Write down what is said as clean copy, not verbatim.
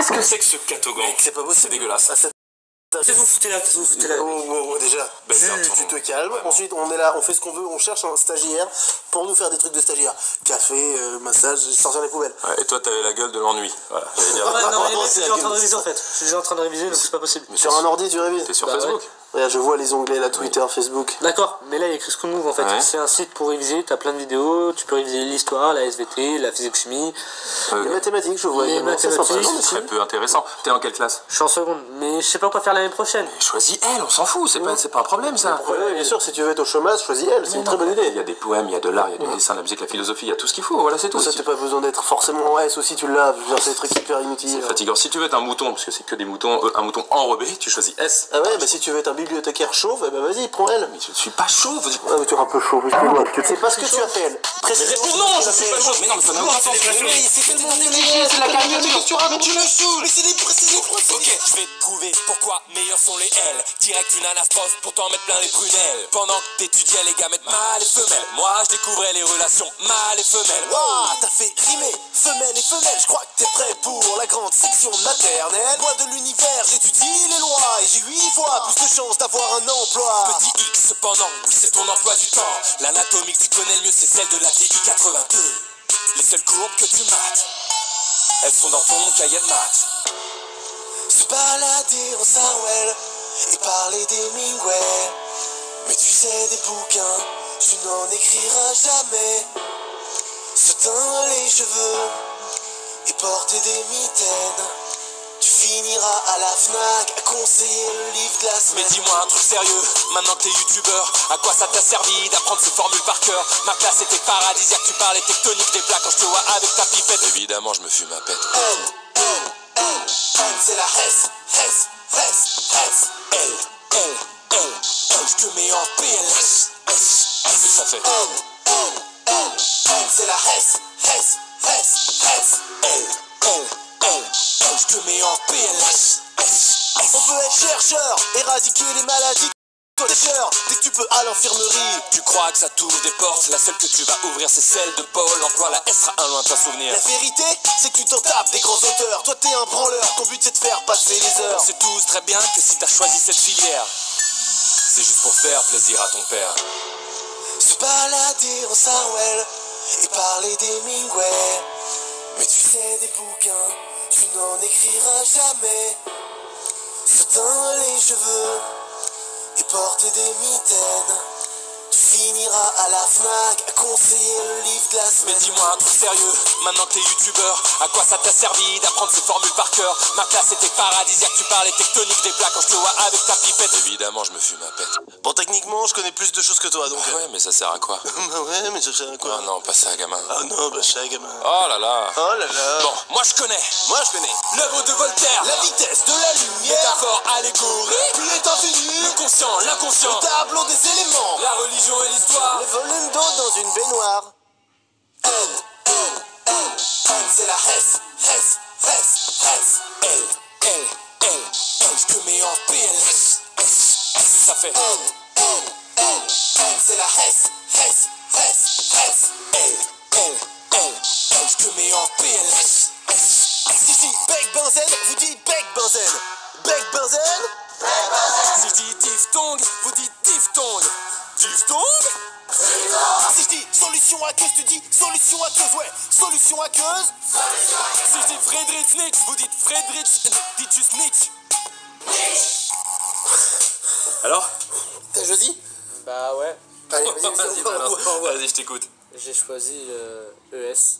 Qu'est-ce que c'est que ce catogan? C'est pas possible. C'est dégueulasse. Qu'est-ce que vous foutez là? Déjà, tu te calmes. Ensuite, on est là, on fait ce qu'on veut, on cherche un stagiaire pour nous faire des trucs de stagiaire. Café, massage, sortir les poubelles. Ouais, et toi, t'avais la gueule de l'ennui. Voilà, non, j'étais en train de réviser en fait. Je suis déjà en train de réviser, donc c'est pas possible. Mais sur un ordi, tu révises? T'es sur Facebook? Regarde, je vois les onglets, là, Twitter, Facebook. D'accord, mais là il y a écrit School Move en fait. Ouais. C'est un site pour réviser, t'as plein de vidéos, tu peux réviser l'histoire, la SVT, la physique-chimie. Les mathématiques, je vois. Les mathématiques. C'est très peu intéressant. T'es en quelle classe? Je suis en seconde, mais je sais pas quoi faire l'année prochaine. Choisis elle, on s'en fout, c'est pas un problème ça. Ouais, bien sûr, si tu veux être au chômage, choisis elle, c'est une très bonne idée. Il y a des poèmes, il y a de l'art, il y a du dessin, de la musique, la philosophie, il y a tout ce qu'il faut, voilà c'est tout. Ça, t'as pas besoin d'être forcément en S aussi, tu l'as, je veux dire, c'est des trucs hyper inutiles. C'est fatigant. Si tu veux être un mouton, parce que c'est que des moutons, un mouton enrobé, tu choisis S. Ah ouais, bah si tu veux être un bibliothécaire chauve, bah vas-y, prends elle. Mais je ne suis pas chauve. Ah mais tu es un peu chauve, excuse-moi. C'est pas ce que tu as fait elle. Précisément. Non, je suis pas chauve. Mais non, mais ça n'a aucun sens. C'est tellement négligé, c'est la cagnotte, qu'est-ce que tu racontes? Tu me saoules. Mais c'est des Ok, je vais te prouver pourquoi meilleurs sont les L. Direct une anastrophe pour t'en mettre plein les prunelles. Pendant que t'étudiais les gamètes mâles et femelles, moi je découvrais les relations mâles et femelles. Waouh, t'as fait rimer femelle et femelle. Je crois que t'es prêt pour la grande section maternelle. Moi de l'univers, j'étudie les lois et j'ai 8 fois plus de chances d'avoir un emploi. Petit X cependant, oui c'est ton emploi du temps. L'anatomie que tu connais le mieux c'est celle de la TI 82. Les seules courbes que tu mates, elles sont dans ton cahier de maths. Se balader en Sarwell et parler des Mingway. Mais tu sais des bouquins, tu n'en écriras jamais. Se teindre les cheveux et porter des mitaines. Tu finiras à la Fnac à conseiller le livre de la semaine. Mais dis-moi un truc sérieux, maintenant que t'es youtubeur, à quoi ça t'a servi d'apprendre ces formules par cœur? Ma classe était paradisiaque, tu parlais tectonique des plaques quand je te vois avec ta pipette. Évidemment je me fume ma pète. C'est la Hess, L, je te mets en PLS. C'est ça fait. C'est la Hess, L, je te mets en PLS. On peut être chercheur, éradiquer les maladies. Dès que tu peux à l'infirmerie. Tu crois que ça t'ouvre des portes, la seule que tu vas ouvrir c'est celle de Paul Emploi, la S sera un lointain souvenir. La vérité c'est que tu t'en tapes des grands auteurs. Toi t'es un branleur, ton but c'est de faire passer les heures. C'est tous très bien que si t'as choisi cette filière, c'est juste pour faire plaisir à ton père. Se balader en Sarwell et parler des Mingway. Mais tu sais des bouquins, tu n'en écriras jamais. Se teindre les cheveux et porter des mitaines. Tu finiras à la Fnac à conseiller le livre de la semaine. Mais dis-moi un truc sérieux, maintenant que t'es youtubeur, à quoi ça t'a servi d'apprendre ces formules par cœur? Ma classe était paradisiaque, tu parlais tectonique des plaques quand je te vois avec ta pipette. Évidemment je me fume ma pète. Bon, techniquement, je connais plus de choses que toi, donc. Ouais, mais ça sert à quoi? Bah ouais, mais ça sert à quoi? Oh non, pas ça, gamin. Ah non, bah ça, gamin. Oh là là. Oh là là. Bon, moi je connais l'œuvre de Voltaire, La vitesse de la lumière, métaphore allégorie, puis est infini, le conscient, l'inconscient, le tableau des éléments, la religion et l'histoire. le volume d'eau dans une baignoire. C'est la Hess, L, je te mets en PLS. Ça fait c'est la Hess, L, je te mets en PLS. Si je dis bec benzène, vous dites bec benzène. Bec benzène. Si je dis diphtongue, vous dites diphtongue. Diphtongue. Si je dis solution aqueuse, tu dis solution aqueuse, ouais. Solution aqueuse. Si je dis Friedrich Nietzsche, vous dites Friedrich, dites juste Nietzsche. Alors? T'as choisi? Bah ouais, Allez, vas-y, Vas-y, balance. Vas-y, je t'écoute. j'ai choisi ES.